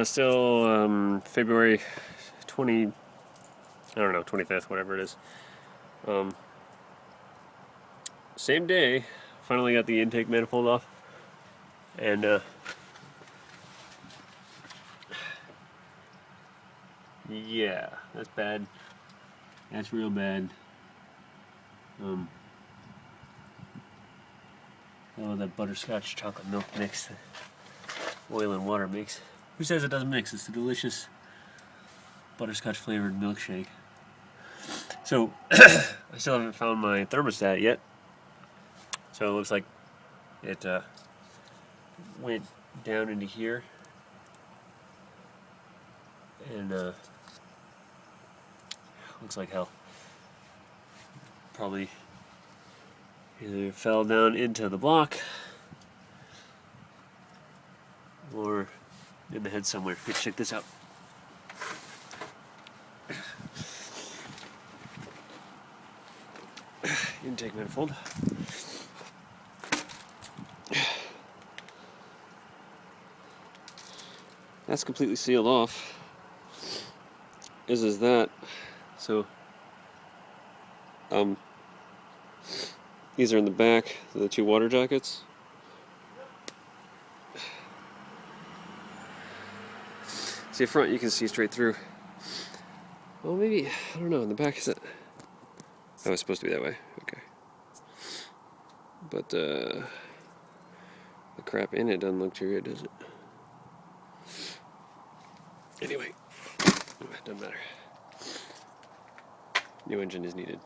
Still February 20, I don't know, 25th, whatever it is. Same day, finally got the intake manifold off, and yeah, that's bad. That's real bad. Oh, that butterscotch chocolate milk mix, the oil and water mix. Who says it doesn't mix? It's a delicious butterscotch flavored milkshake. So, I still haven't found my thermostat yet. So it looks like it went down into here, and looks like hell. Probably either fell down into the block or in the head somewhere. Let's check this out. Intake manifold. That's completely sealed off. As is that. So these are in the back, the two water jackets. See, up front you can see straight through. Well, maybe, I don't know, in the back is it? Oh, it's supposed to be that way. Okay. But the crap in it doesn't look too good, does it? Anyway, doesn't matter. New engine is needed.